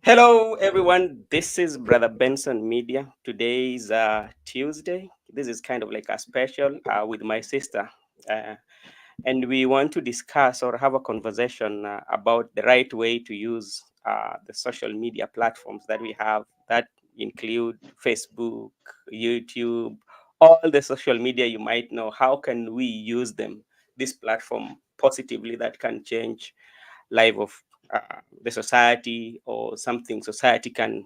Hello, everyone. This is Brother Benson Media. Today is Tuesday. This is kind of like a special with my sister. Uh, and we want to discuss or have a conversation about the right way to use the social media platforms that we have that include Facebook, YouTube, all the social media you might know. How can we use them, this platform, positively that can change life of the society or something society can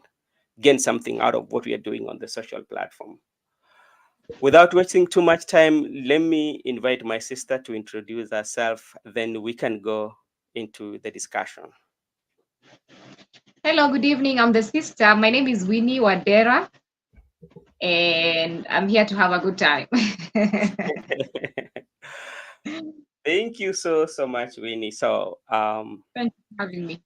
gain something out of what we are doing on the social platform. Without wasting too much time, let me invite my sister to introduce herself, then we can go into the discussion. Hello, good evening. I'm the sister. My name is Winnie Wandera, and I'm here to have a good time. Thank you so much, Winnie. So Thank you for having me.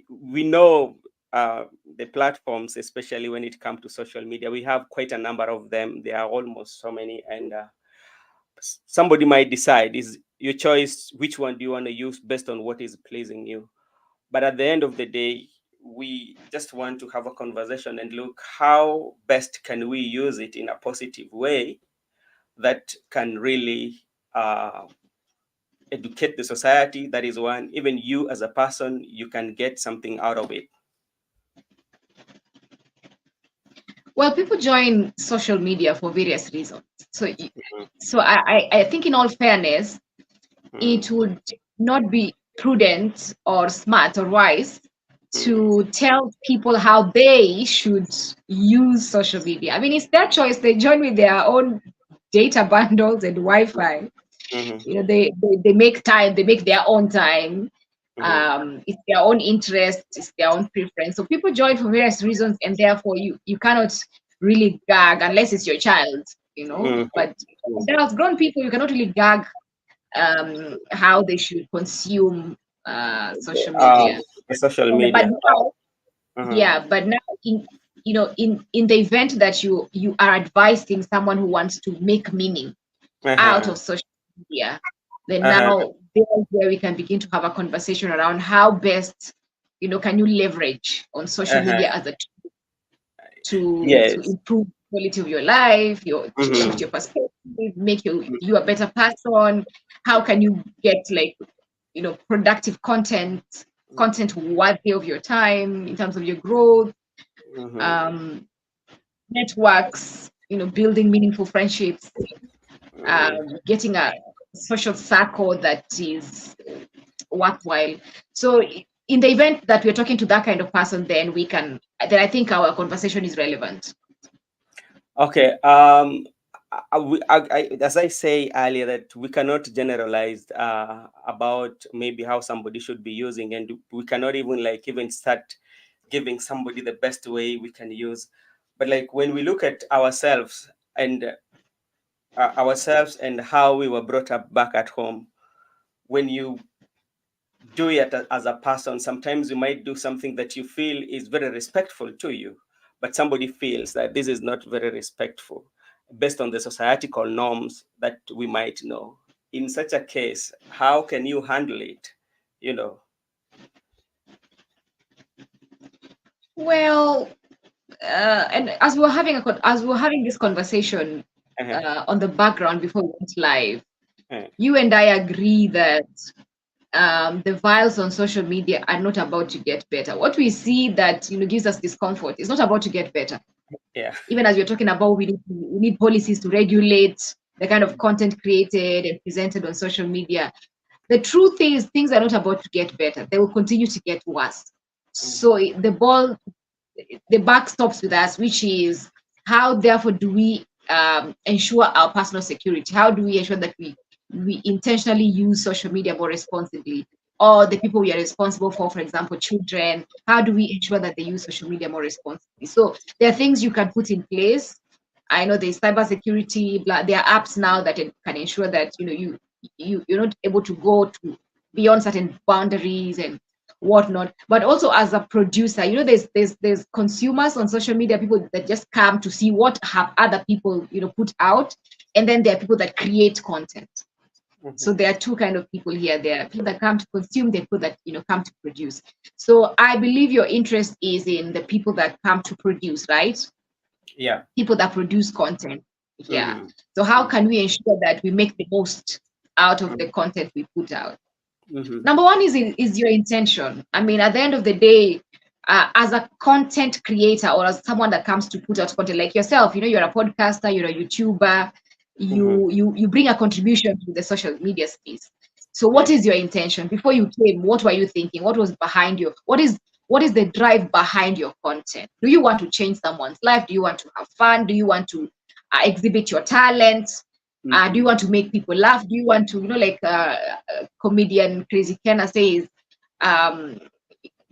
we know the platforms, especially when it comes to social media, we have quite a number of them. There are almost so many, and somebody might decide is your choice which one do you want to use based on what is pleasing you. But at the end of the day, we just want to have a conversation and look how best can we use it in a positive way that can really educate the society. That is one. Even you as a person, you can get something out of it. Well, people join social media for various reasons. So, Mhm, so I think, in all fairness, mhm, it would not be prudent or smart or wise mhm, to tell people how they should use social media. I mean, it's their choice. They join with their own data bundles and Wi-Fi. mhm, They make time, they make their own time. mhm, It's their own interest, it's their own preference. So people join for various reasons, and therefore you cannot really gag unless it's your child, mhm, but there are grown people, you cannot really gag how they should consume social uh, media. the social But media. now, Mhm, yeah, but now in the event that you are advising someone who wants to make meaning out uh-huh, of social media, then uh-huh, now there's where we can begin to have a conversation around how best, can you leverage on social uh-huh. media as a to Yes. improve quality of your life, to shift Mhm, your perspective, make you a better person. How can you get, like, productive content worthy of your time in terms of your growth, mhm, um, networks, building meaningful friendships, mhm. getting a social circle that is worthwhile. So in the event that we're talking to that kind of person, then I think our conversation is relevant. Okay. As I say earlier, that we cannot generalize about maybe how somebody should be using, and we cannot even even start giving somebody the best way we can use. But like when we look at ourselves and how we were brought up back at home, when you do it as a person, sometimes you might do something that you feel is very respectful to you, but somebody feels that this is not very respectful based on the societal norms that we might know. In such a case, how can you handle it? You know. Well, and as we were having this conversation Uh-huh, on the background before we went live, uh-huh, you and I agree that the vials on social media are not about to get better. What we see that gives us discomfort is not about to get better. yeah. Even as we're talking about, we need policies to regulate the kind of content created and presented on social media. The truth is, things are not about to get better. They will continue to get worse. So the buck stops with us, which is how, therefore, do we ensure our personal security? How do we ensure that we intentionally use social media more responsibly? Or the people we are responsible for example, children, how do we ensure that they use social media more responsibly? So there are things you can put in place. I know there's cybersecurity. There are apps now that can ensure that you're not able to go to beyond certain boundaries and whatnot. But also, as a producer, there's consumers on social media, people that just come to see what have other people put out, and then there are people that create content. So Mhm. there are two kind of people here. There are people that come to consume, there are people that come to produce. So I believe your interest is in the people that come to produce, right? Yeah. People that produce content. Yeah. Mhm. So how Mhm. can we ensure that we make the most out of the Mhm. content we put out? Mhm. Number one is your intention. I mean, at the end of the day, as a content creator or as someone that comes to put out content like yourself, you're a podcaster, you're a YouTuber, Mhm. you bring a contribution to the social media space. So what Yeah. is your intention? Before you came, what were you thinking? What was behind you? What is the drive behind your content? Do you want to change someone's life? Do you want to have fun? Do you want to exhibit your talent? Do you Mhm. want to make people laugh? Do you want to, like comedian Crazy Kenna says, um,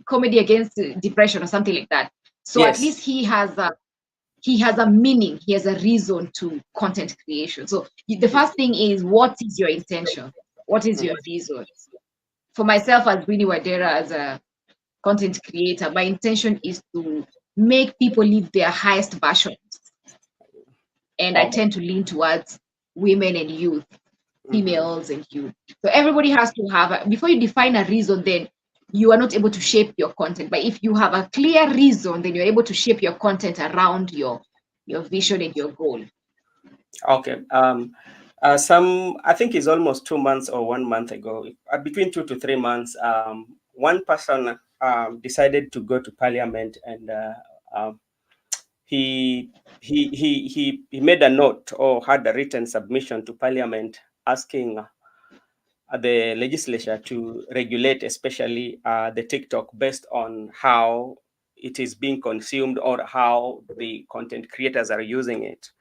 comedy against depression or something like that. So at least Yes. he has a meaning, he has a reason to content creation. So the first thing is, what is your intention? What is your Mhm. reason? For myself as Winnie Wandera, as a content creator, my intention is to make people live their highest version, and I Okay. tend to lean towards women and youth, Mhm. females and youth. So everybody has to have before you define a reason, then you are not able to shape your content. But if you have a clear reason, then you're able to shape your content around your vision and your goal. Okay. Some I think it's almost 2 months or 1 month ago, between 2 to 3 months. One person decided to go to Parliament, and um, he he made a note or had a written submission to Parliament asking the legislature to regulate, especially the TikTok, based on how it is being consumed or how the content creators are using it.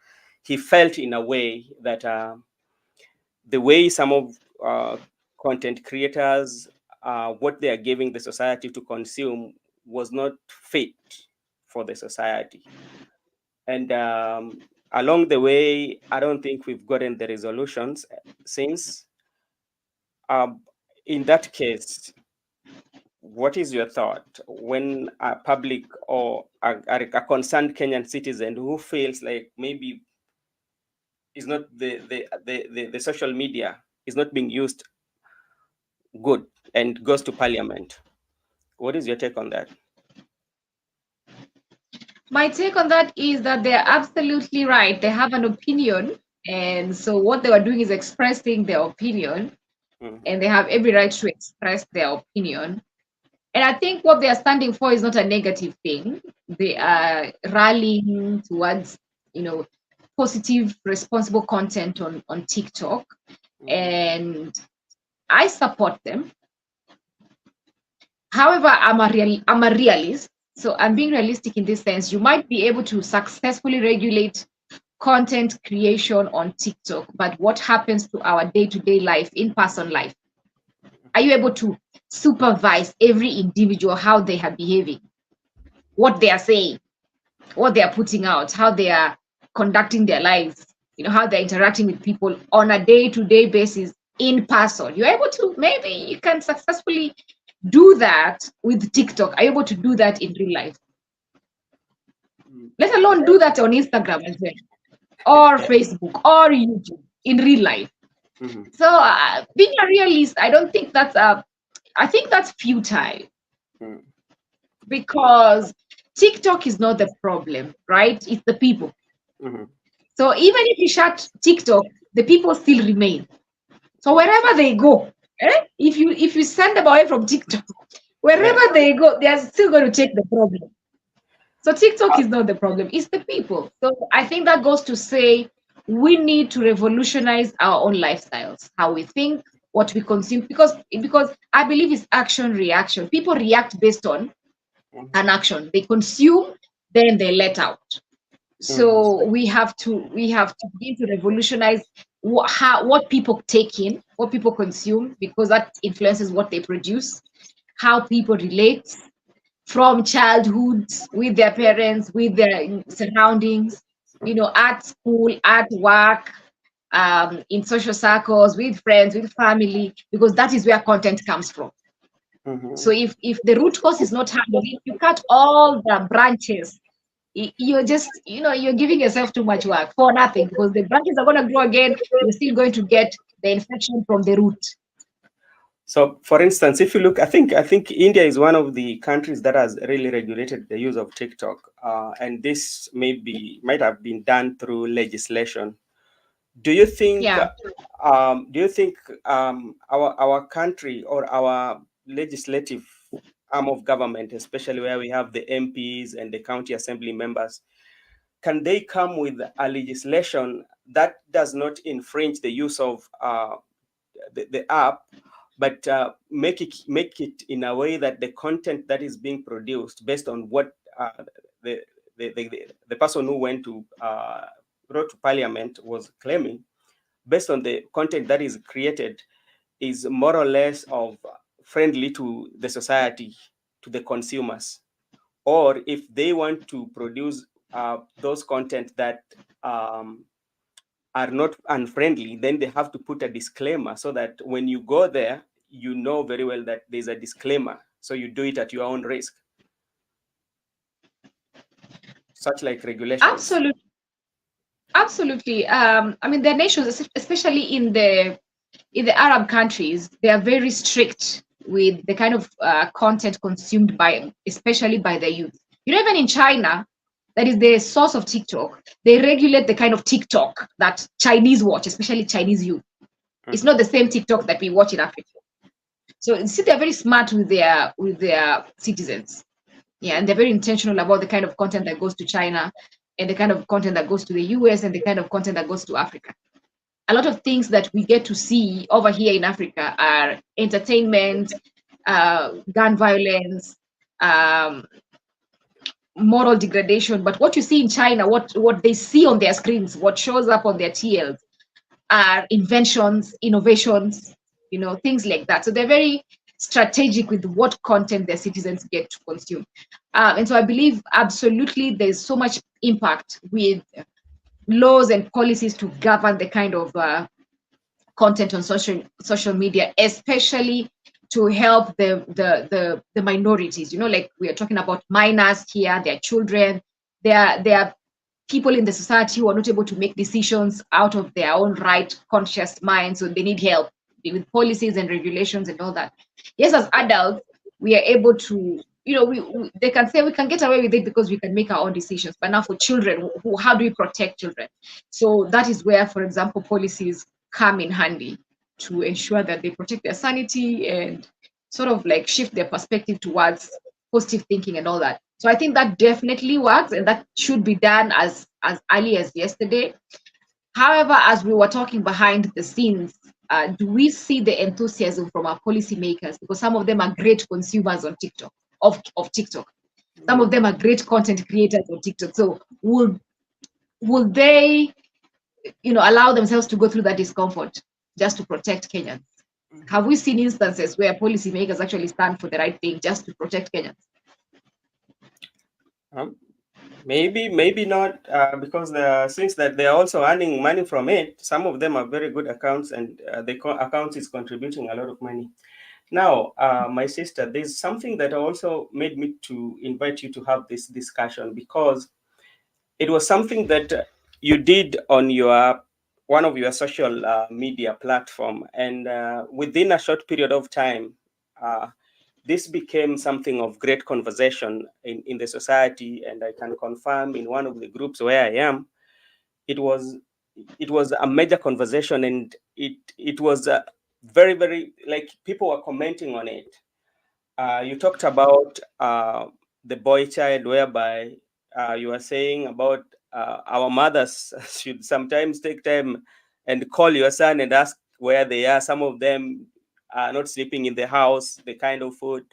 He felt in a way that the way some of content creators, what they are giving the society to consume, was not fit for the society. And along the way, I don't think we've gotten the resolutions since. Um, in that case, what is your thought when a public or a concerned Kenyan citizen who feels like maybe is not the social media is not being used good and goes to Parliament? What is your take on that? My take on that is that they're absolutely right. They have an opinion, and so what they were doing is expressing their opinion, Mhm. and they have every right to express their opinion. And I think what they are standing for is not a negative thing. They are rallying towards, you know, positive, responsible content on TikTok. Mhm. And I support them. However, I'm a realist. So I'm being realistic in this sense. You might be able to successfully regulate content creation on TikTok, but what happens to our day-to-day life, in-person life? Are you able to supervise every individual, how they are behaving, what they are saying, what they are putting out, how they are conducting their lives, how they're interacting with people on a day-to-day basis in person? You're able to, maybe you can successfully do that with TikTok. Are you able to do that in real life? Mm. Let alone do that on Instagram as well, or Facebook, or YouTube in real life. Mhm. So being a realist, I don't think I think that's futile, Mhm. because TikTok is not the problem, right? It's the people. Mhm. So even if you shut TikTok, the people still remain. So Yes. wherever they go, if you send them away from TikTok, Yes. wherever they go, they are still going to take the problem. So TikTok is not the problem, it's the people. So I think that goes to say we need to revolutionize our own lifestyles, how we think, what we consume, because I believe it's action reaction. People react based on Mhm. an action. They consume, then they let out. Mhm. So we have to begin to revolutionize what people take in, what people consume, because that influences what they produce, how people relate from childhood with their parents, with their surroundings, at school, at work, in social circles, with friends, with family, because that is where content comes from. So Mhm. if the root cause is not handled, if you cut all the branches, you're just, you're giving yourself too much work for nothing, because the branches are going to grow again. You're still going to get the infection from the root. So, for instance, if you look, I think India is one of the countries that has really regulated the use of TikTok, and this might have been done through legislation. Do you think? Yeah, Do you think our country or our legislative arm of government, especially where we have the MPs and the county assembly members, can they come with a legislation that does not infringe the use of the app, but make it in a way that the content that is being produced based on what the, the person who wrote to parliament was claiming, based on the content that is created, is more or less of friendly to the society, to the consumers, or if they want to produce those content that um, are not unfriendly, then they have to put a disclaimer so that when you go there, you know very well that there's a disclaimer. So you do it at your own risk, such like regulations. absolutely. Absolutely. I mean, there are nations, especially in the Arab countries, they are very strict with the kind of content consumed by, especially by the youth. You know, even in China, that is the source of TikTok. They regulate the kind of TikTok that Chinese watch, especially Chinese youth. It's Mhm. not the same TikTok that we watch in Africa. So see, they're very smart with their citizens. Yeah, and they're very intentional about the kind of content that goes to China and the kind of content that goes to the US and the kind of content that goes to Africa. A lot of things that we get to see over here in Africa are entertainment, gun violence, um, moral degradation. But what you see in China, what they see on their screens, what shows up on their TLs are inventions, innovations, you know, things like that. So they're very strategic with what content their citizens get to consume. And so I believe absolutely there's so much impact with laws and policies to govern the kind of content on social media, especially to help the minorities. You know, like we are talking about minors here, their children, they are people in the society who are not able to make decisions out of their own right, conscious mind, so they need help with policies and regulations and all that. Yes, as adults, we are able to, you know, they can say we can get away with it because we can make our own decisions. But now for children, how do we protect children? So that is where, for example, policies come in handy to ensure that they protect their sanity and sort of like shift their perspective towards positive thinking and all that. So I think that definitely works, and that should be done as early as yesterday. However, as we were talking behind the scenes, do we see the enthusiasm from our policymakers? Because some of them are great consumers on TikTok of TikTok. Some of them are great content creators on TikTok. So will they, you know, allow themselves to go through that discomfort just to protect Kenyans? Have we seen instances where policymakers actually stand for the right thing just to protect Kenyans? Um, maybe not, because since that they are also earning money from it. Some of them are very good accounts, and accounts is contributing a lot of money. Now, my sister, there's something that also made me to invite you to have this discussion, because it was something that you did on your one of your social media platform, and within a short period of time, uh, this became something of great conversation in the society. And I can confirm, in one of the groups where I am, it was it was a major conversation, and it was very, very, like, people were commenting on it. You talked about the boy child, whereby you are saying about our mothers should sometimes take time and call your son and ask where they are. Some of them are not sleeping in the house, the kind of food.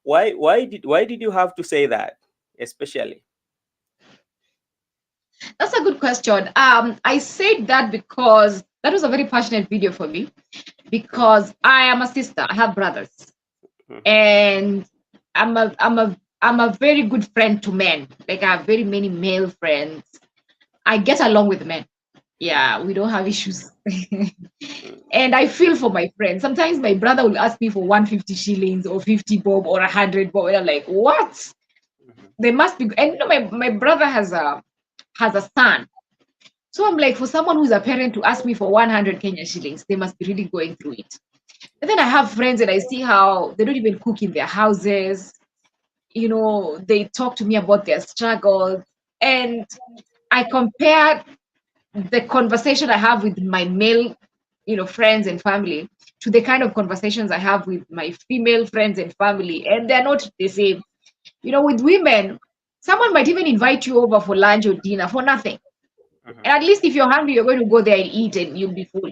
Why did you have to say that, especially? That's a good question. I said that because that was a very passionate video for me, Mhm, because I am a sister. I have brothers, mhm, and I'm a very good friend to men. Like I have very many male friends. I get along with men. mhm, Yeah, we don't have issues. mhm, And I feel for my friends. Sometimes my brother will ask me for 150 shillings or 50 bob or 100 bob. And I'm like, what? mhm, They must be. And you know, my brother has a son. So I'm like, for someone who's a parent to ask me for 100 Kenya shillings, they must be really going through it. And then I have friends and I see how they don't even cook in their houses. They talk to me about their struggles. And I compare the conversation I have with my male, friends and family to the kind of conversations I have with my female friends and family. And they're not the same. With women, someone might even invite you over for lunch or dinner for nothing. And at least if you're hungry, you're going to go there and eat and you'll be full.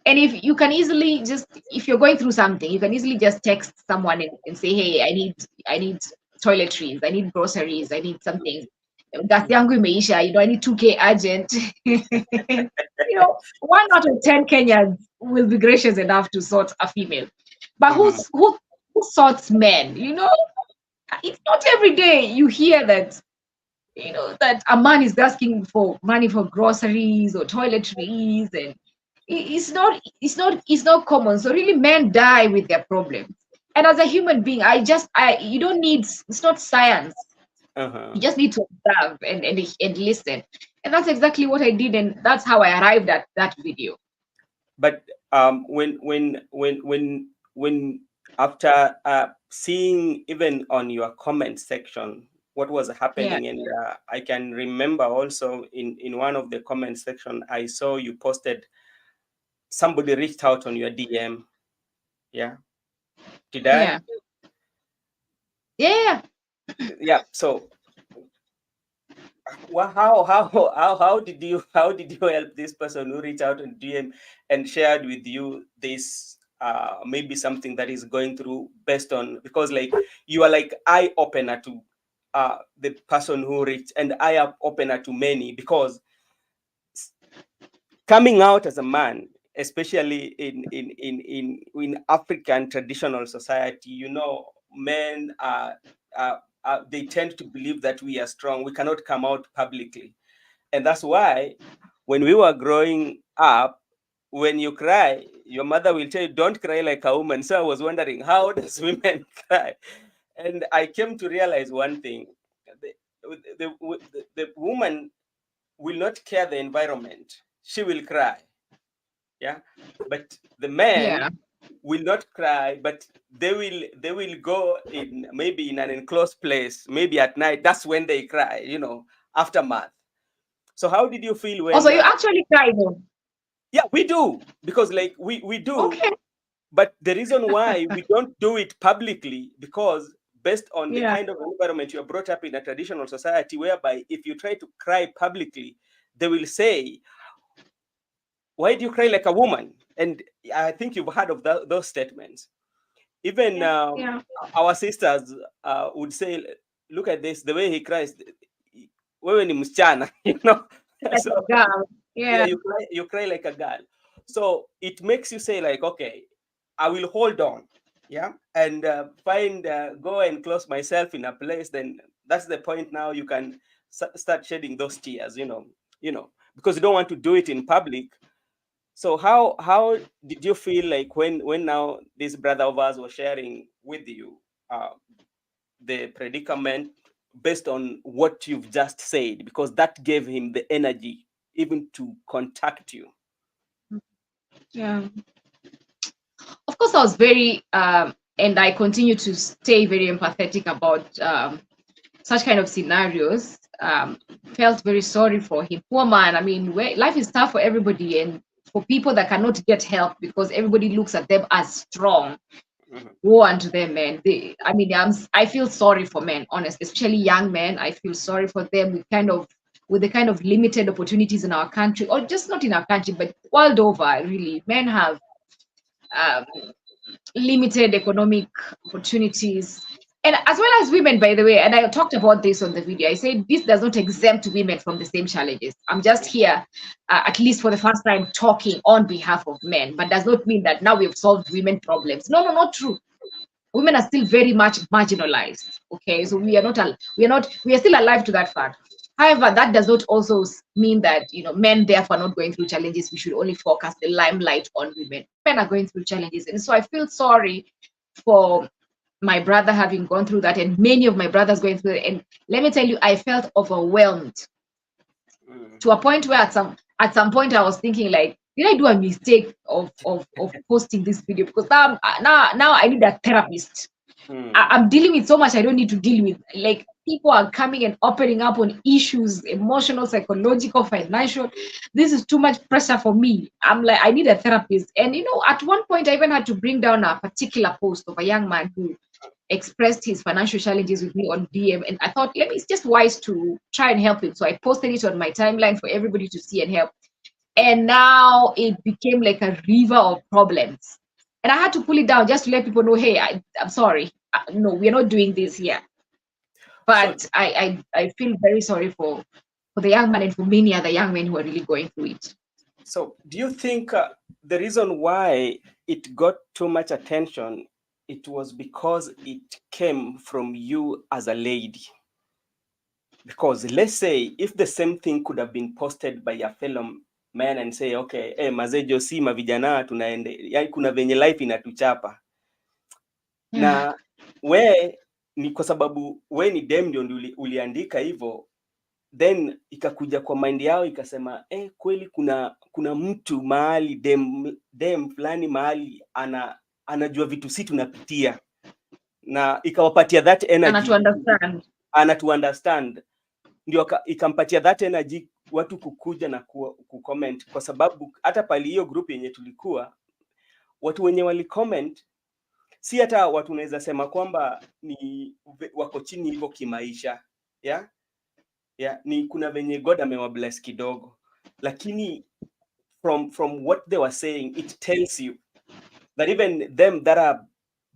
And if you can easily just, if you're going through something, you can easily just text someone and say, hey, I need toiletries, I need groceries, I need something. Gas yangu imeisha, I need 2K urgent. 1 out of 10 Kenyans will be gracious enough to sort a female. But Mhm. who sorts men? It's not every day you hear that that a man is asking for money for groceries or toiletries, and it's not common. So really, men die with their problems. And as a human being, I you don't need, it's not science. You Uh-huh. just need to observe and listen. And that's exactly what I did, and that's how I arrived at that video. But when after seeing even on your comment section what was Yeah, happening, and I can remember also in one of the comment section I saw you posted somebody reached out on your DM. Yeah, did I? yeah, yeah. Yeah. So how did you help this person who reached out on DM and shared with you this maybe something that is going through, based on, because like you are like eye opener to the person who reached, and eye opener to many, because coming out as a man, especially in African traditional society, men they tend to believe that we are strong, we cannot come out publicly. And that's why when we were growing up, when you cry, your mother will tell you, don't cry like a woman. So I was wondering, how does women cry? And I came to realize one thing. The, the woman will not care the environment. She will cry. Yeah. But the Yeah. men will not cry, but they will go in, maybe in an enclosed place, maybe at night. That's when they cry, aftermath. So how did you feel Also, when you actually cried though. yeah, we do, because like we do, Okay. but the reason why we don't do it publicly, because based on the Yeah. kind of environment you're brought up in a traditional society, whereby if you try to cry publicly, they will say, why do you cry like a woman? And I think you've heard of those statements. Even Yeah. Yeah. our sisters would say, look at this, the way he cries, wewe ni msichana, Like so a girl. yeah, Yeah. you cry like a girl. So it makes you say like, okay, I will hold on. Yeah. And find go and close myself in a place. Then that's the point. Now you can start shedding those tears, because you don't want to do it in public. So how did you feel like when now this brother of ours was sharing with you uh, the predicament, based on what you've just said, because that gave him the energy even to contact you. Yeah. Of course, I was very, and I continue to stay very empathetic about such kind of scenarios. Felt very sorry for him. Poor man. I mean, life is tough for everybody, and for people that cannot get help because everybody looks at them as strong. Mhm. Woe unto them, men. I feel sorry for men, honestly, especially young men. I feel sorry for them with the kind of limited opportunities in our country, or just not in our country, but world over. Really, men have um, limited economic opportunities, and as well as women, by the way. And I talked about this on the video. I said this does not exempt women from the same challenges. I'm just here, at least for the first time, talking on behalf of men, but does not mean that now we've solved women problems. No, no, not true. Women are still very much marginalized. Okay, so we are still alive to that fact. However, that does not also mean that men therefore not going through challenges. We should only focus the limelight on women. Men are going through challenges, and so I feel sorry for my brother having gone through that, and many of my brothers going through it. And let me tell you, I felt overwhelmed Mm. to a point where at some point I was thinking like, did I do a mistake of posting this video? Because now I need a therapist. Mm. I'm dealing with so much I don't need to deal with. Like people are coming and opening up on issues, emotional, psychological, financial. This is too much pressure for me. I'm like, I need a therapist. And at one point I even had to bring down a particular post of a young man who expressed his financial challenges with me on DM. And I thought, it's just wise to try and help him. So I posted it on my timeline for everybody to see and help. And now it became like a river of problems. And I had to pull it down just to let people know, hey, I'm sorry. No, we're not doing this here. So, But I feel very sorry for the young man and for many other young men who are really going through it. so do you think the reason why it got too much attention, it was because it came from you as a lady? Because let's say if the same thing could have been posted by a fellow man and say, okay, mazee Josi mavijana tunaende, yani kuna venye life inatuchapa Yeah. na we ni kwa sababu we ni dem ndio uliandika hivyo, then ikakuja kwa mind yao ikasema kweli kuna mtu mahali dem fulani mahali anajua vitu si tunapitia, na ikawapatia that And to energy, understand. to understand, ndio ikampatia that energy watu kukuja na kucomment, kwa sababu hata pali hiyo group yenye tulikuwa, watu wenye walicomment si hata watu unaweza sema kwamba ni wako chini hivyo kimaisha, ni kuna venye God amewabless kidogo, lakini from what they were saying, it tells you that even them that are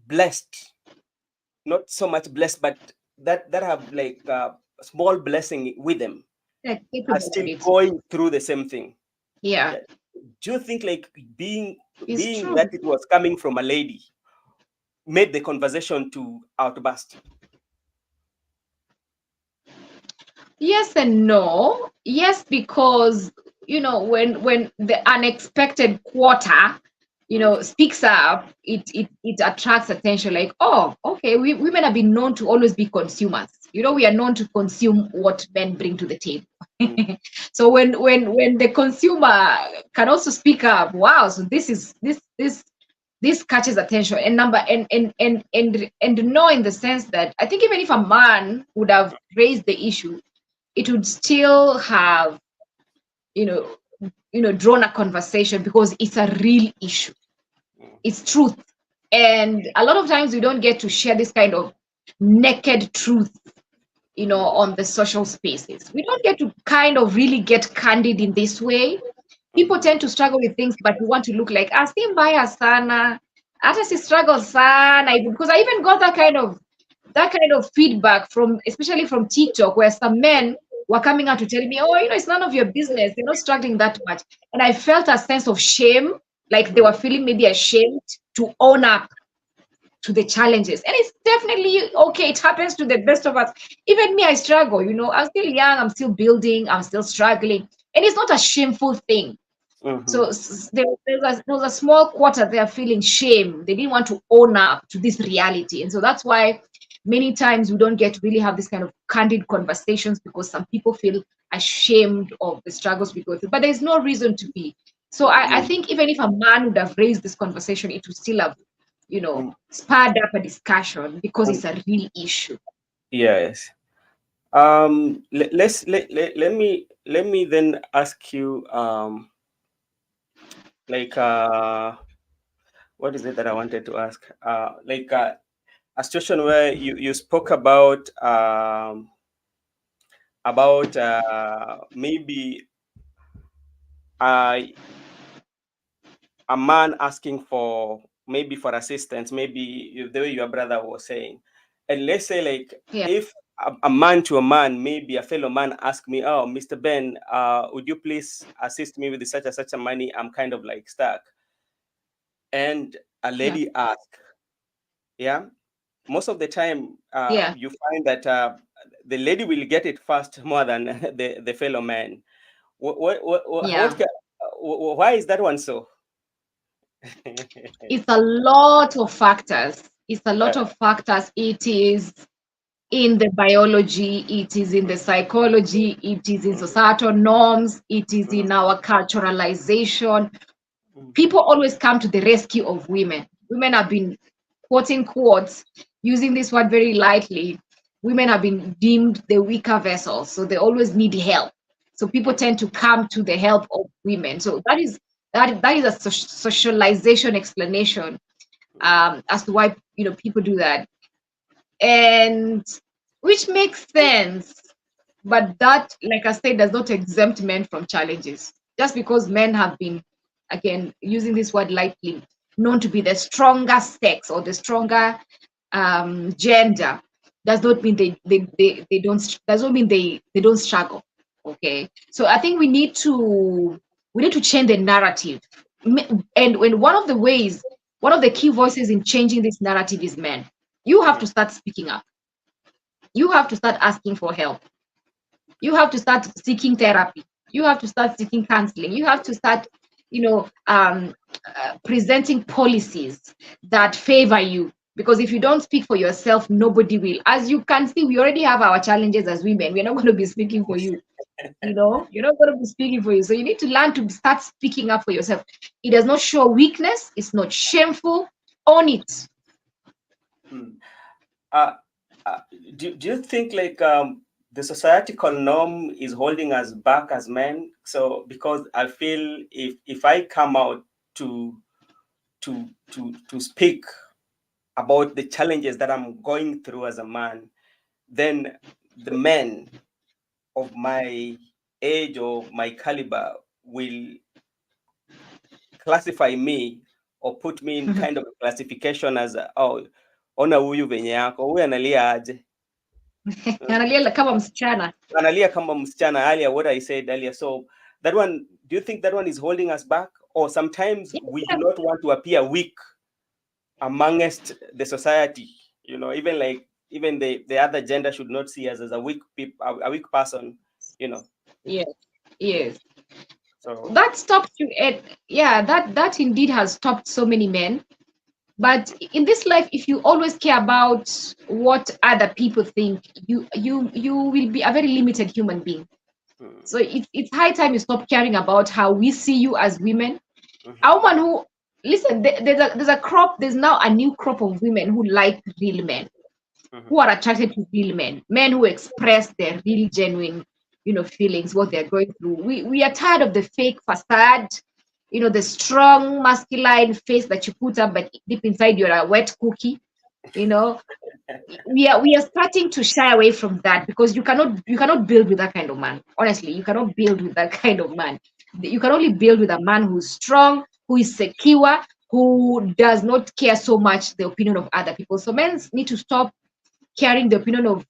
blessed, not so much blessed, but that have like a small blessing with them, Yeah, are capable of still it. going through the same thing. Yeah, Yeah. Do you think like being it's that true. it was coming from a lady made the conversation to outburst? Yes and no. Yes, because when the unexpected quarter, Mm. speaks up, it attracts attention. Like, oh, okay, women have been known to always be consumers. We are known to consume what men bring to the table. Mm. So when the consumer can also speak up, wow, so this catches attention. And number and no, in the sense that I think even if a man would have raised the issue, it would still have you know drawn a conversation because it's a real issue. Mm. It's truth. And a lot of times we don't get to share this kind of naked truth Mm. on the social spaces. We don't get to kind of really get candid in this way. People Mhm. tend to struggle with things, but we want to look like si mbaya sana, hata si struggle sana, because I even got that kind of feedback from, especially from TikTok, where some men were coming out to tell me, oh, it's none of your business. They're not struggling that much. And I felt a sense of shame, like they were Mm. feeling maybe ashamed to own up to the challenges. And it's definitely okay. It happens to the best of us. Even me, I struggle. I'm still young. I'm still building. I'm still struggling. And it's not a shameful thing. So Mhm. there was a small quarter there feeling shame. They didn't want to own up to this reality. And so that's why many times we don't get to really have this kind of candid conversations, because some people feel ashamed of the struggles we go through. But there's no reason to be. So I Mm. think even if a man would have raised this conversation, it would still have, Mm. spurred up a discussion because Mm. it's a real issue. Yes. Let me then ask you, like, what is it that I wanted to ask? Like, a situation where you spoke about maybe uh, a man asking for, maybe for assistance, maybe the way your brother was saying. And let's say like, Yeah, if a man to a man, maybe a fellow man ask me, oh, Mr. Ben, would you please assist me with such and such a money? I'm kind of like stuck. And a yeah, lady ask, yeah, most of the time yeah, you find that the lady will get it first more than the fellow man. yeah. Why is that one so? It's a lot of factors. It's a lot Uh, of factors. It is. in the biology, it is in the psychology, it is in Mhm, societal norms, it is mhm, in our culturalization. mhm, People always come to the rescue of women. Women have been, quoting quotes, using this word very lightly, women have been deemed the weaker vessels, so they always need help. So people mhm, tend to come to the help of women. So that is a socialization explanation as to why people do that, and which makes sense. But that, like I said, does not exempt men from challenges. Just because men have been, again, using this word lightly, known to be the stronger sex or the stronger gender, does not mean they don't, does not mean they don't struggle. Okay. So I think we need to change the narrative. And one of the ways, one of the key voices in changing this narrative is men. You have mhm, to start speaking up. You have to start asking for help. You have to start seeking therapy. You have to start seeking counseling. You have to start, presenting policies that favor you. Because if you don't speak for yourself, nobody will. As you can see, we already have our challenges as women. We're not going to be speaking for you. You're not going to be speaking for you. So you need to learn to start speaking up for yourself. It does not show weakness. It's not shameful. Own it. mm. Uh, uh, do you think like the societal norm is holding us back as men? So because I feel if I come out to to speak about the challenges that I'm going through as a man, then the men of my age or my caliber will classify me or put me in kind of a classification as oh, ona huyu venye yako huyu analia aje. Analia kama msichana. Analia kama msichana earlier, what I said earlier. So that one, do you think that one is holding us back? Or sometimes we do not want to appear weak amongst the society, even like even the other gender should not see us as a weak a weak person, you know. Yes, yes. So That stopped you at, yeah, that indeed has stopped so many men. But in this life, if you always care about what other people think, you will be a very limited human being. mm, So it's high time you stop caring about how we see you as women. A mhm, woman who, listen, there's now a new crop of women who like real men, mhm, who are attracted to real men who express their real, genuine, feelings, what they're going through. We are tired of the fake facade, the strong masculine face that you put up, but deep inside you're a wet cookie. You know, we are starting to shy away from that, because you cannot build with that kind of man. Honestly, you cannot build with that kind of man. You can only build with a man who's strong, who is secure, who does not care so much the opinion of other people. So men need to stop caring the opinion of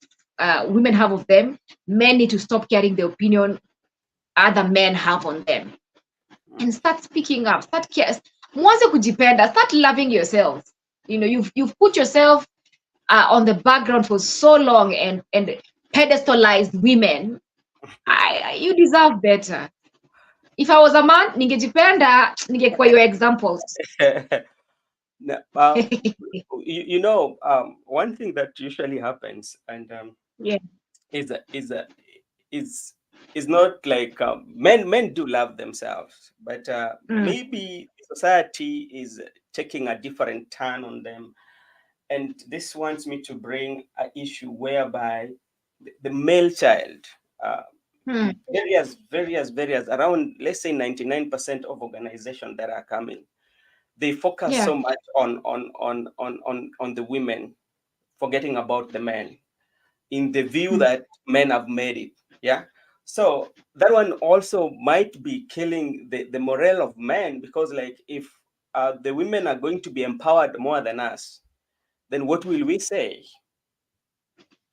women have of them. Men need to stop caring the opinion other men have on them, mm. and start speaking up. Mwanze kujipenda. Start loving yourself. You've put yourself on the background for so long, and pedestalized women. You deserve better. If I was a man, ningejipenda, ningekuwa your examples. No, one thing that usually happens, and Yeah. is a, is a, is is not like men do love themselves, but Mm. maybe society is taking a different turn on them, and this wants me to bring an issue whereby the male child, uh, Mm. various around, let's say 99% of organizations that are coming, they focus Yeah. so much on the women, forgetting about the men, in the view Mm. that men have made it. Yeah. So that one also might be killing the morale of men, because like if the women are going to be empowered more than us, then what will we say?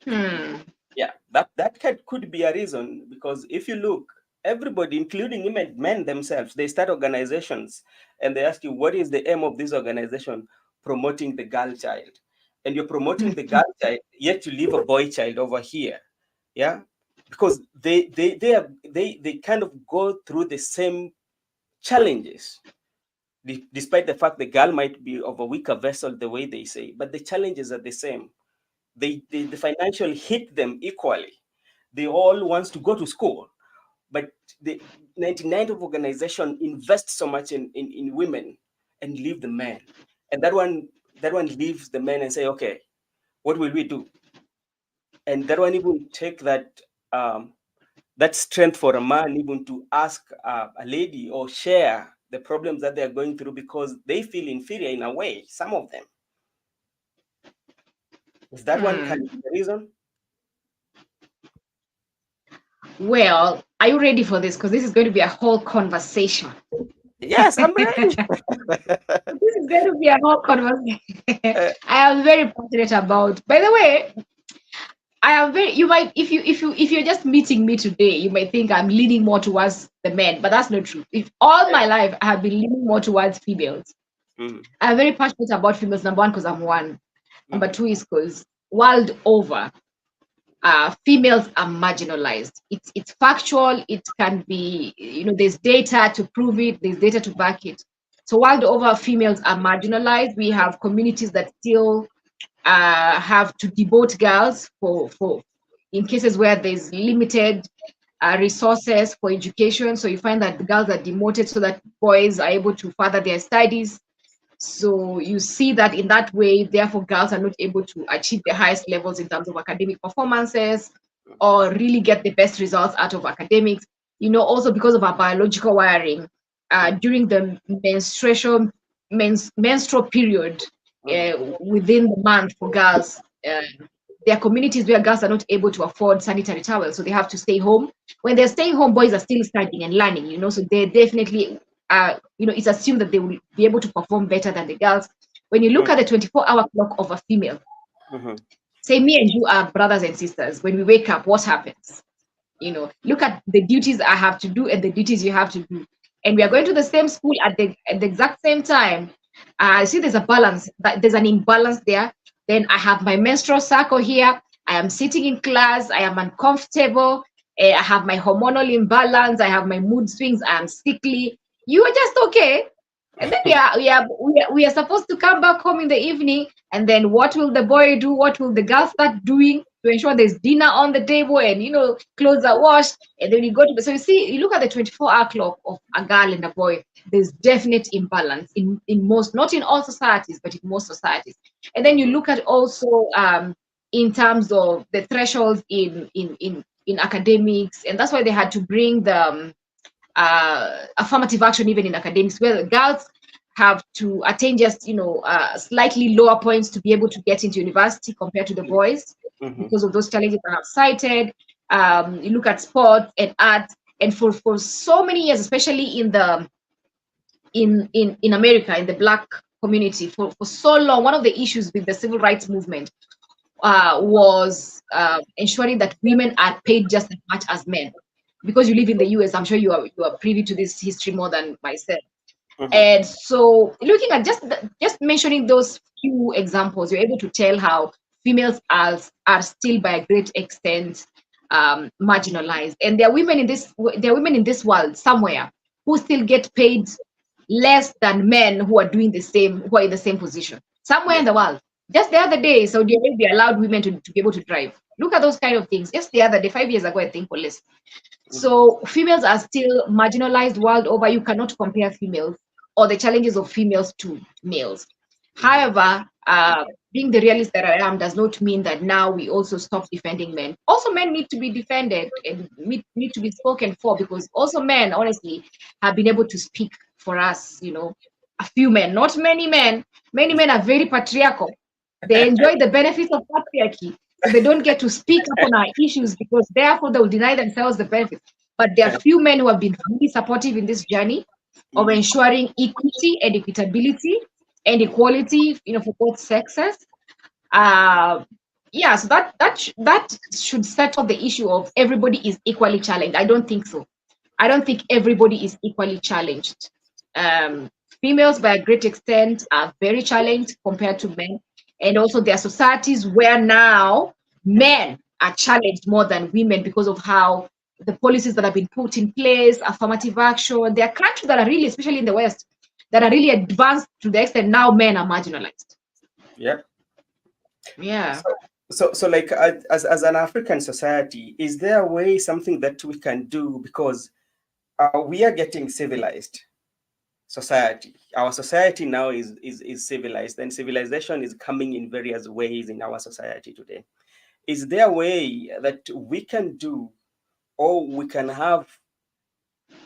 Mm. Yeah, that could be a reason, because if you look, everybody, including even men themselves, they start organizations and they ask you, what is the aim of this organization? Promoting the girl child. And you're promoting the girl child, yet you leave a boy child over here. Yeah, because they kind of go through the same challenges, despite the fact the girl might be of a weaker vessel, the way they say, but the challenges are the same. the financial hit them equally. They all wants to go to school, but the 99 of organization invest so much in women and leave the men. And that one leaves the men and say, okay, what will we do? And that one even take um, that strength for a man even to ask a lady or share the problems that they are going through, because they feel inferior in a way, some of them. Is that one can Hmm. be the reason? Well, are you ready for this? Because this is going to be a whole conversation. Yes, I'm ready. This is going to be a whole conversation. Uh, I am very passionate about. By the way, I am very. You might, if you're just meeting me today, you might think I'm leaning more towards the men, but that's not true. If all my life I have been leaning more towards females. mhm, I'm very passionate about females. Number one, because I'm one. Number mhm, two is because world over, females are marginalized. It's factual. It can be, there's data to prove it. There's data to back it. So world over, females are marginalized. We have communities that still have to devote girls for in cases where there's limited resources for education. So you find that the girls are demoted so that boys are able to further their studies. So you see that in that way, therefore, girls are not able to achieve the highest levels in terms of academic performances or really get the best results out of academics. Also because of our biological wiring, mhm, during the menstrual period mhm, within the month for girls, there are communities where girls are not able to afford sanitary towels, so they have to stay home. When they're staying home, boys are still studying and learning, so they definitely, it's assumed that they will be able to perform better than the girls. When you look at the 24-hour clock of a female, mhm, say me and you are brothers and sisters, when we wake up, what happens? Look at the duties I have to do and the duties you have to do. And we are mhm, going to the same school at the exact same time. I see there's a balance, but there's an imbalance there. Then I have my menstrual cycle here. I am sitting in class. I am uncomfortable. I have my hormonal imbalance. I have my mood swings. I am sickly. You are just okay. And then we are supposed to come back home in the evening. And then what will the boy do? What will the girl start doing to ensure there's dinner on the table and clothes are washed? And then you go to so you see, you look at the 24-hour clock of a girl and a boy, there's definite imbalance in most, not in all societies, but in most societies. And then you mhm, look at also in terms of the thresholds in academics, and that's why they had to bring the affirmative action even in academics, where the girls have to attain just slightly lower points to be able to get into university compared to the boys mhm, because of those challenges I have cited. You look at sports and art, and for so many years, especially in America, in the Black community, for so long, one of the issues with the civil rights movement was ensuring that women are paid just as much as men. Because you live in the US, I'm sure you are privy to this history more than myself. mhm, And so, looking at just mentioning those few examples, you're able to tell how females are still by a great extent marginalized, and there are women in this world somewhere who still get paid less than men who are in the same position somewhere yeah, in the world. Just the other day, Saudi Arabia allowed women to be able to drive. Look at those kind of things. Just the other day, 5 years ago, I think, or less. mhm, So females are still marginalized world over. You cannot compare females or the challenges of females to males. mhm, However, being the realist that I am does not mean that now we also stop defending men. Also, men need to be defended and need to be spoken for, because also men, honestly, have been able to speak for us. A few men, not many men. Many men are very patriarchal. They enjoy the benefits of patriarchy, so they don't get to speak up on our issues because therefore they will deny themselves the benefits. But there are few men who have been really supportive in this journey of mhm, ensuring equity and equitability and equality, for both sexes. Uh, yeah, so that should settle the issue of everybody is equally challenged. I don't think so. I don't think everybody is equally challenged. Um, Females, by a great extent, are very challenged compared to men, and also there are societies where now mhm, men are challenged more than women because of how the policies that have been put in place, affirmative action. There are countries that are really, especially in the West, that are really advanced to the extent now men are marginalized. yeah. Yeah. So like as an African society, is there a way, something that we can do? Because we are getting civilized society. Our society now is civilized, and civilization is coming in various ways in our society today. Is there a way that we can do, or we can have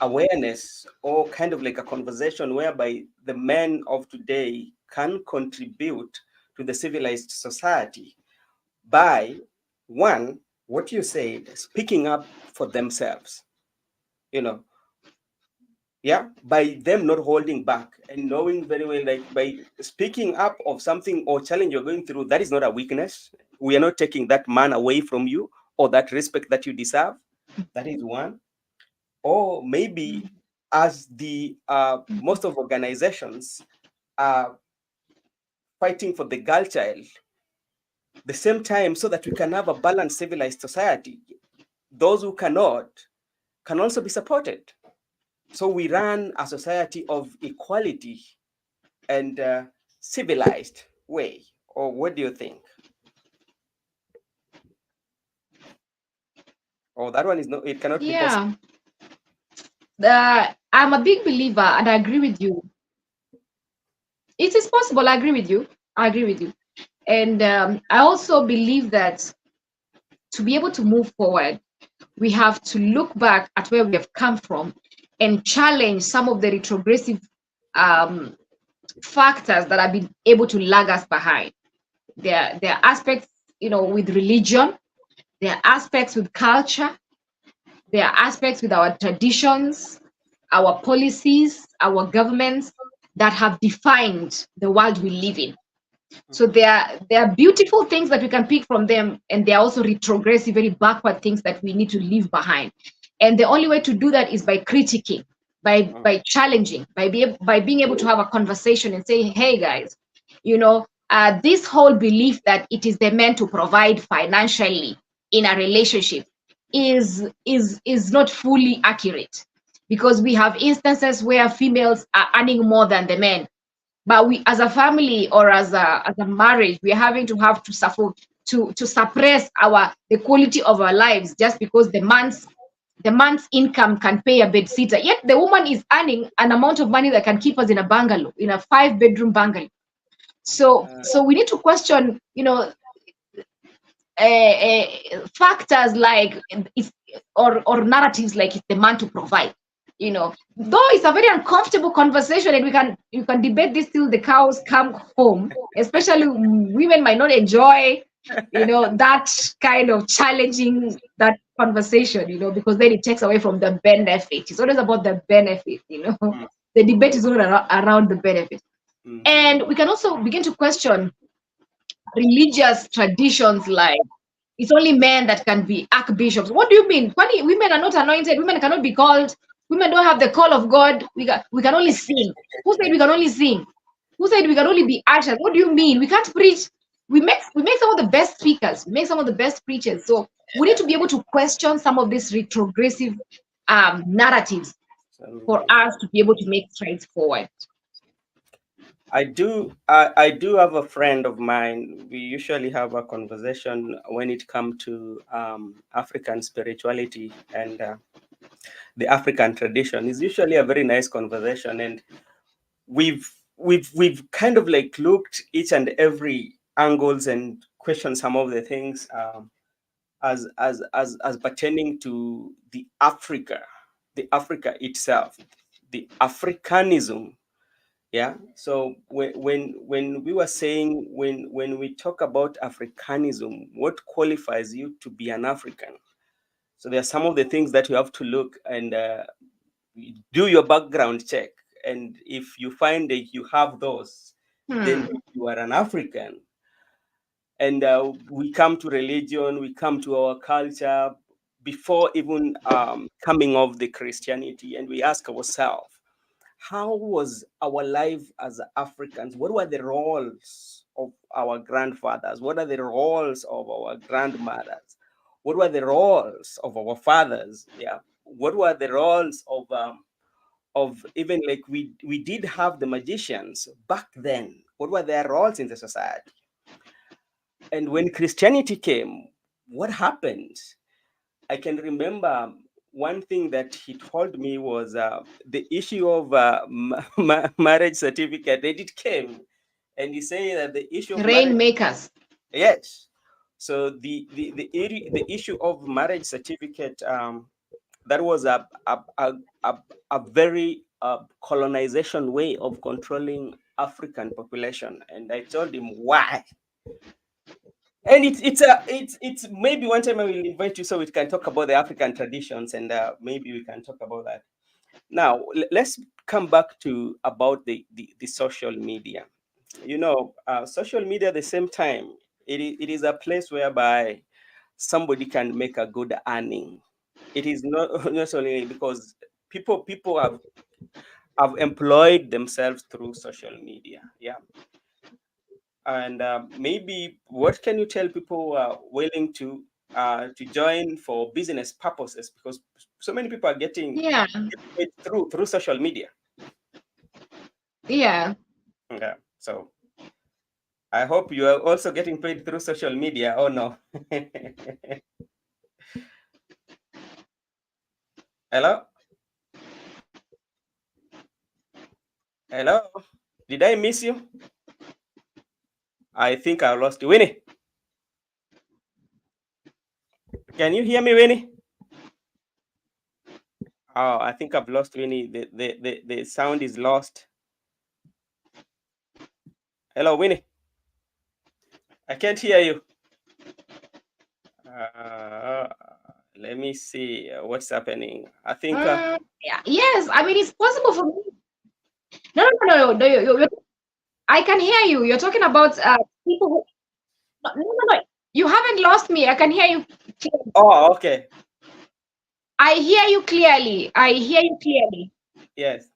awareness, or kind of like a conversation whereby the men of today can contribute to the civilized society by, one, what you said, speaking up for themselves, you know, yeah, by them not holding back and knowing very well, like by speaking up of something or challenge you're going through, that is not a weakness. We are not taking that man away from you or that respect that you deserve. That is one. Or maybe, as the most of organizations are fighting for the girl child, the same time, so that we can have a balanced civilized society, those who cannot can also be supported. So we run a society of equality and civilized way. Or what do you think? Oh, that one is not. It cannot be possible. Yeah, I'm a big believer, and I agree with you. It is possible. I agree with you. I agree with you. And I also believe that to be able to move forward, we have to look back at where we have come from and challenge some of the retrogressive um, factors that have been able to lag us behind. There are aspects, with religion. There are aspects with culture. There are aspects with our traditions, our policies, our governments that have defined the world we live in. So Mhm, there are beautiful things that we can pick from them, and there are also retrogressive, very backward things that we need to leave behind. And the only way to do that is by critiquing, mhm, by challenging, by being able to have a conversation and say, hey guys, this whole belief that it is the man to provide financially in a relationship is not fully accurate, because we have instances where females are earning more than the men, but we, as a family or as a marriage, we are having to have to suffer, to suppress the quality of our lives just because the man's income can pay a bed sitter, yet the woman is earning an amount of money that can keep us in a bungalow, in a 5 bedroom bungalow. So we need to question, factors like it's, or narratives like it's the man to provide. Though it's a very uncomfortable conversation, and you can debate this till the cows come home. Especially women might not enjoy, that kind of challenging that conversation, because then it takes away from the benefit. It's always about the benefit. mhm, The debate is all around the benefit. mhm. And we can also begin to question religious traditions like it's only men that can be archbishops. What do you mean? Funny, women are not anointed. Women cannot be called. Women don't have the call of God. We can only sing. Who said we can only sing? Who said we can only be ushers? What do you mean? We can't preach. We make some of the best speakers. We make some of the best preachers. So we need to be able to question some of these retrogressive narratives for Absolutely. us to be able to make strides forward. I do have a friend of mine. We usually have a conversation when it comes to African spirituality and the African tradition. It's usually a very nice conversation, and we've kind of like looked each and every angles and questioned some of the things as pertaining to the Africa itself, the Africanism. Yeah. So when we were saying, when we talk about Africanism, what qualifies you to be an African? So there are some of the things that you have to look and do your background check, and if you find that you have those, then Hmm. you are an African. And we come to religion, we come to our culture before even coming of the Christianity, and we ask ourselves, how was our life as Africans? What were the roles of our grandfathers? What are the roles of our grandmothers? What were the roles of our fathers? Yeah. What were the roles of even, like, we did have the magicians back then? What were their roles in the society? And when Christianity came, what happened? I can remember one thing that he told me was the issue of marriage certificate. Then it came, and he said that the issue of marriage, Rainmakers. yes. So the issue of marriage certificate, that was a very colonization way of controlling African population. And I told him why. And it's maybe one time I will invite you so we can talk about the African traditions, and maybe we can talk about that. Now let's come back to about the social media. Social media at the same time, it is a place whereby somebody can make a good earning. It is not not only because people have employed themselves through social media. Yeah. And maybe what can you tell people who are willing to join for business purposes, because so many people are getting Yeah, paid through social media. yeah. Yeah. So I hope you are also getting paid through social media, or no? Hello? Hello? Did I miss you? I think I lost you. Winnie, can you hear me, Winnie? Oh, I think I've lost Winnie. The sound is lost. Hello, Winnie. I can't hear you. Uh, Let me see what's happening. I think, Yeah, yes, I mean it's possible for me. No, no, no, no, no. I can hear you. You're talking about people who. No, no, no, no. You haven't lost me. I can hear you. Clearly. oh, okay. I hear you clearly. I hear you clearly. Yes.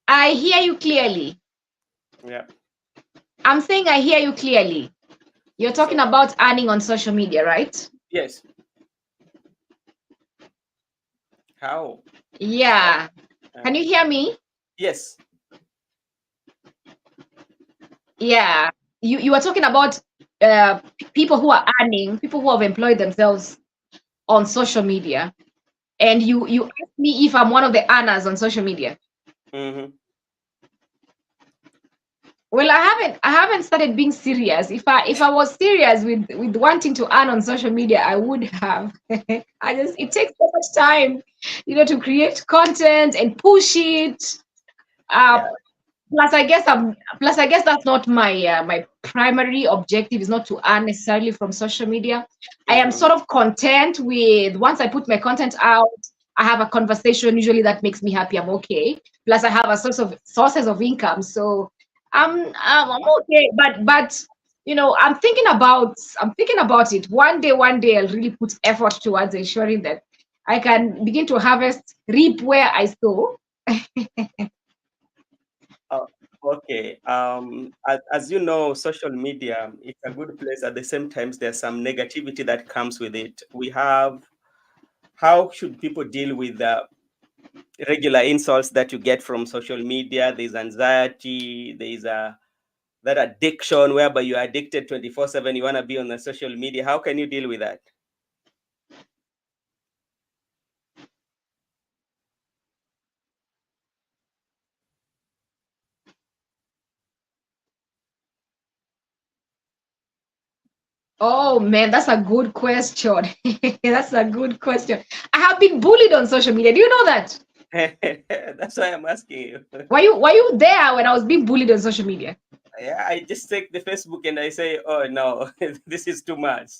I hear you clearly. Yeah. I'm saying I hear you clearly. You're talking So, about earning on social media, right? yes. How? How? Yeah. Can Uh, you hear me? yes. Yeah. You are talking about people who are earning, people who have employed themselves on social media. And you asked me if I'm one of the earners on social media. Mm-hmm. Well, I haven't started being serious. If I was serious with wanting to earn on social media, I would have. I just it takes so much time, to create content and push it. Uh, Yeah. plus I guess that's not my primary objective is not to earn necessarily from social media. I am Mm-hmm. sort of content with once I put my content out, I have a conversation usually that makes me happy. I'm okay. Plus I have a sources of income, so I'm okay. But I'm thinking about it. One day I'll really put effort towards ensuring that I can begin to reap where I sow. Oh, okay. As you know, social media, it's a good place. At the same time, there's some negativity that comes with it. We have, how should people deal with the regular insults that you get from social media? There's anxiety, there's that addiction whereby you're addicted 24/7, you want to be on the social media. How can you deal with that? Oh man, that's a good question. That's a good question. I have been bullied on social media. Do you know that? That's why I'm asking you. Were you there when I was being bullied on social media? Yeah, I just take the Facebook and I say, oh no, this is too much.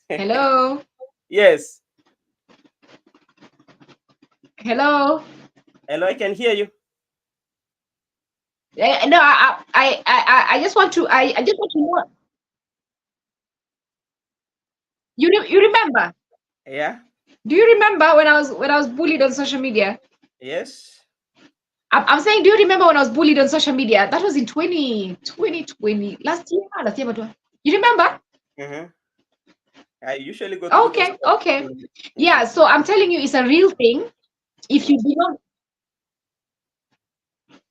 Hello? Yes. Hello? Hello, I can hear you. No, I just want to I just want to know. You remember? Yeah. Do you remember when I was bullied on social media? Yes. I'm saying, do you remember when I was bullied on social media? That was in 2020, last year, but you remember? Mm-hmm. I usually go through those Okay, steps. okay. Mm-hmm. Yeah, so I'm telling you, it's a real thing. If you belong,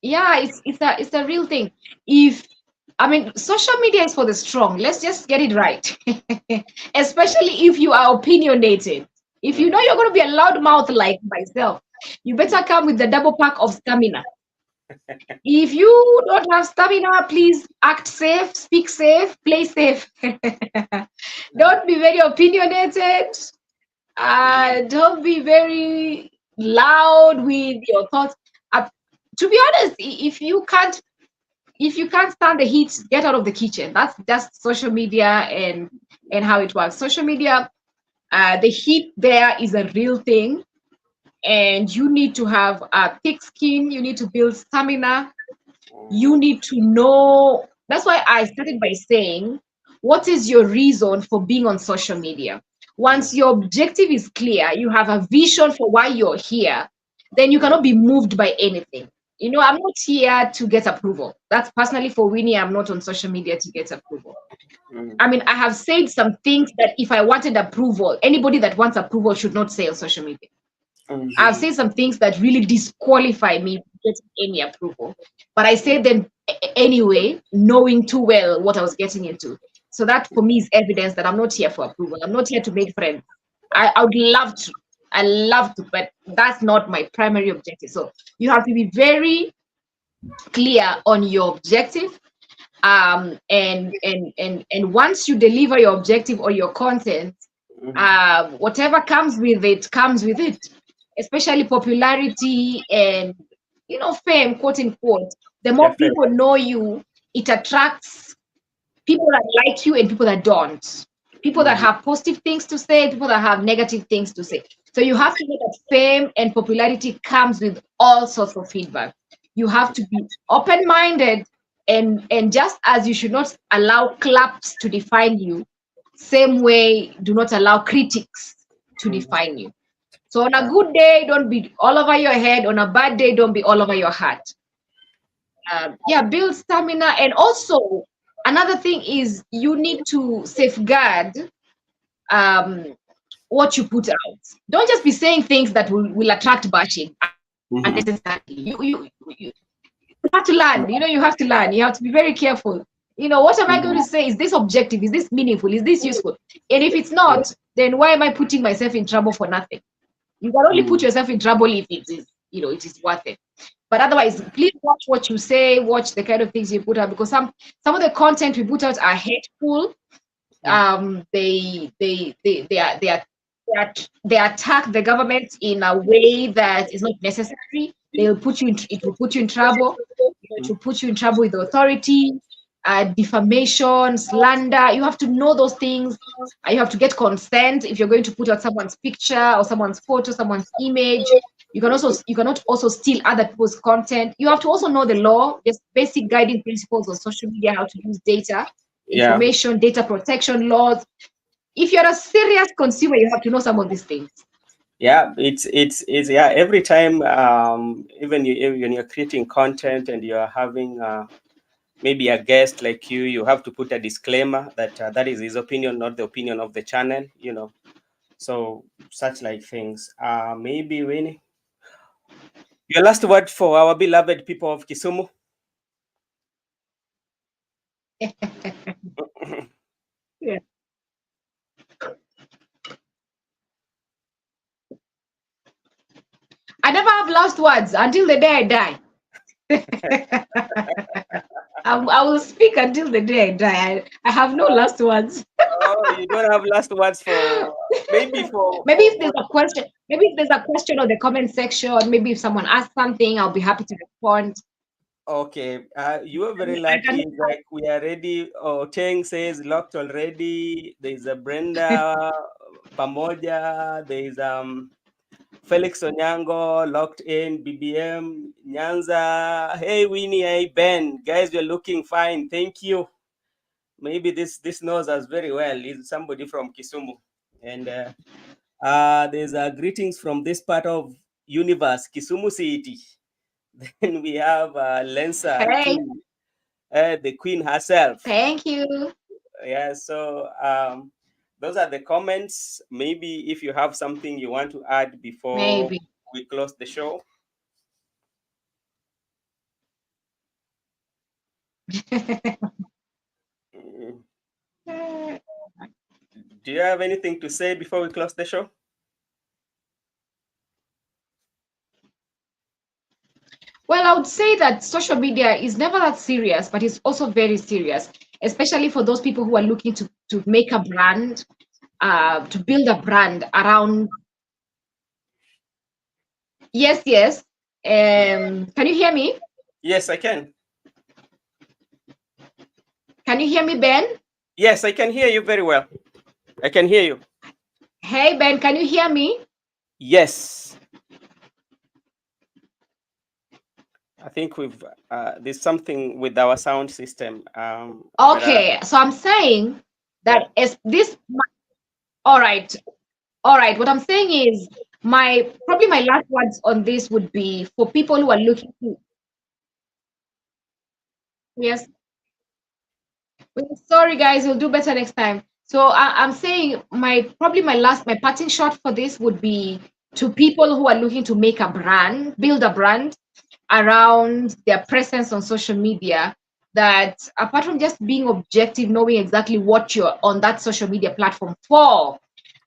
yeah, it's a real thing. If I mean, social media is for the strong. Let's just get it right. Especially if you are opinionated. If you know Mm. you're going to be a loudmouth like myself, you better come with the double pack of stamina. If you don't have stamina, please act safe, speak safe, play safe. Don't be very opinionated. Don't be very loud with your thoughts. Uh, to be honest, if you can't stand the heat, get out of the kitchen. That's just social media and how it works. Social media, the heat there is a real thing, and you need to have a thick skin. You need to build stamina. You need to know. That's why I started by saying, what is your reason for being on social media? Once Mm. your objective is clear, you have a vision for why you're here, then you Mm. cannot be moved by anything. You know, I'm not here to get approval. That's personally for Winnie. I'm not on social media to get approval. Mm. I mean, I have said some things that if I wanted approval, anybody that wants approval should not say on social media. I've Mhm. said some things that really disqualify me from getting any approval, but I said them anyway, knowing too well what I was getting into. So that for me is evidence that I'm not here for approval. I'm not here to make friends. I would love to. I love to, but that's not my primary objective. So you have to be very clear on your objective. And once you deliver your objective or your content, Mhm. whatever comes with it, especially popularity and fame, quote unquote. The more people Definitely. know you, it attracts people that like you and people that don't. People that Mhm. have positive things to say, people that have negative things to say. So you have to know that fame and popularity comes with all sorts of feedback. You have to be open-minded, and just as you should not allow claps to define you, same way do not allow critics to Mhm. define you. So on a Yeah. good day, don't be all over your head. On a bad day, don't be all over your heart. Yeah, build stamina. And also, another thing is you need to safeguard um, what you put out. Don't just be saying things that will attract bashing Mhm. unnecessarily. You have to learn. You have to learn. You have to be very careful. What am I going Mhm. to say? Is this objective? Is this meaningful? Is this useful? And if it's Yeah. not, then why am I putting myself in trouble for nothing? You can only put Mm. yourself in trouble if it is worth it. But otherwise, please watch what you say, watch the kind of things you put out, because some of the content we put out are hateful. Mm. They attack the government in a way that is not necessary. It will put you in trouble. It Mm. will put you in trouble with the authority. Defamation, slander. You have to know those things. You have to get consent if you're going to put out someone's picture or someone's photo, someone's image. You cannot also steal other people's content. You have to also know the law, just basic guiding principles on social media, how to use data, Yeah. information, data protection laws. If you're a serious consumer, you have to know some of these things. Yeah, it's yeah. Every time, even when you're creating content and you're having maybe a guest like you have to put a disclaimer that that is his opinion, not the opinion of the channel. So such like things. Maybe Winnie, your last word for our beloved people of Kisumu. Yeah. I never have last words until the day I die. I will speak until the day I die. I have no last words. Oh, you don't have last words for maybe Maybe if there's a question, on the comment section, maybe if someone asks something, I'll be happy to respond. okay. You are very I can. lucky. Like we are ready. Oh, Teng says locked already. There's a Brenda Pamoja. There's Felix Onyango locked in. BBM Nyanza. Hey Winnie. Hey Ben. Guys, you're looking fine. Thank you. Maybe this knows us very well. Is somebody from Kisumu, and there's greetings from this part of universe, Kisumu City. Then we have Lensa Hey, too, the queen herself. thank you. Yeah, so those are the comments. Maybe if you have something you want to add before Maybe. we close the show. Uh, Do you have anything to say before we close the show? Well, I would say that social media is never that serious, but it's also very serious, especially for those people who are looking to make a brand, to build a brand around. Yes, yes. Can you hear me? Yes, I can. Can you hear me, Ben? Yes, I can hear you very well. I can hear you. Hey, Ben, can you hear me? Yes. I think there's something with our sound system. Okay, so I'm saying Yeah. that as this, all right, all right. What I'm saying is my probably my last words on this would be for people who are looking to, yes. Well, sorry, guys, we'll do better next time. So I'm saying my probably my parting shot for this would be to people who are looking to make a brand, build a brand around their presence on social media. That apart from just being objective, knowing exactly what you're on that social media platform for,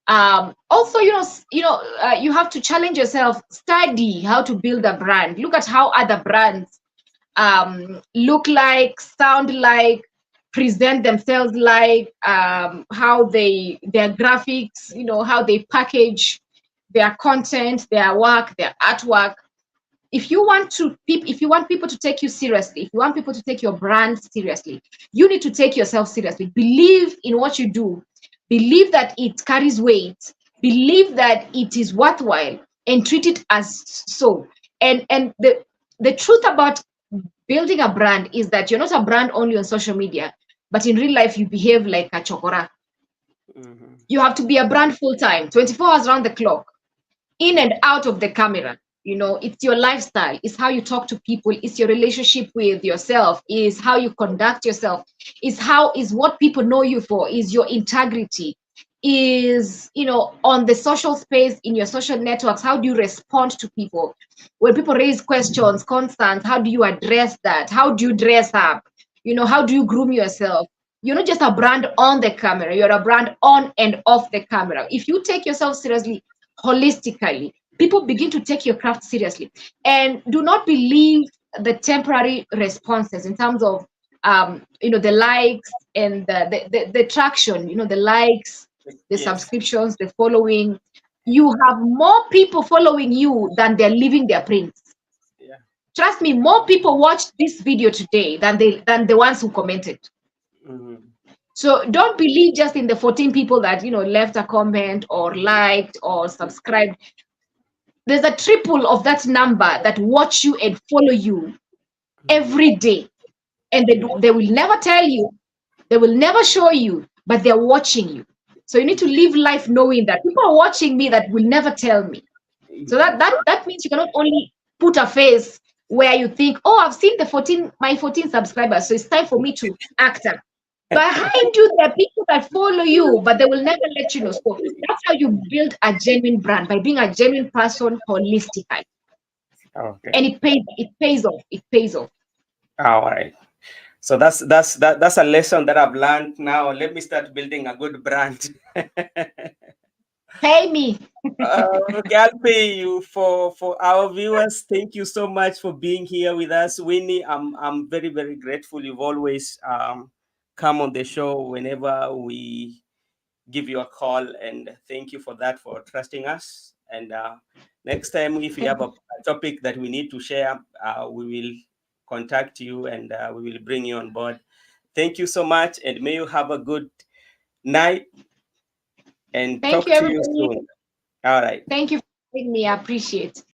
also you have to challenge yourself, study how to build a brand, look at how other brands look like, sound like, present themselves like, how their graphics, how they package their content, their work, their artwork. If you want people to take you seriously, if you want people to take your brand seriously, you need to take yourself seriously. Believe in what you do, believe that it carries weight, believe that it is worthwhile, and treat it as so. And the truth about building a brand is that you're not a brand only on social media, but in real life you behave like a chokora. Hmm. You have to be a brand full time, 24 hours around the clock, in and out of the camera. It's your lifestyle, it's how you talk to people, it's your relationship with yourself, is how you conduct yourself, is what people know you for, is your integrity, is on the social space, in your social networks, how do you respond to people when people raise questions, concerns, how do you address that, how do you dress up, how do you groom yourself. You're not just a brand on the camera, you're a brand on and off the camera. If you take yourself seriously holistically, people begin to take your craft seriously. And do not believe the temporary responses in terms of the likes and the traction, the likes, the Yes. subscriptions, the following. You have more people following you than they're leaving their prints. Yeah. Trust me, more people watched this video today than the ones who commented. Hmm. So don't believe just in the 14 people that left a comment or liked or subscribed. There's a triple of that number that watch you and follow you every day, and they will never tell you, they will never show you, but they're watching you. So you need to live life knowing that people are watching me that will never tell me. So that means you cannot only put a face where you think, oh, I've seen my 14 subscribers, so it's time for me to act up. Behind you, there are people that follow you, but they will never let you know. So that's how you build a genuine brand, by being a genuine person holistically. Okay. And it pays off. It pays off. All right. So that's a lesson that I've learned now. Let me start building a good brand. Pay me. Okay, I'll pay you for our viewers. Thank you so much for being here with us, Winnie. I'm very very grateful. You've always come on the show whenever we give you a call, and thank you for that, for trusting us. And next time, if you have a topic that we need to share, we will contact you and we will bring you on board. Thank you so much, and may you have a good night and Thank talk you, to you everybody. soon. All right. Thank you for having me. I appreciate.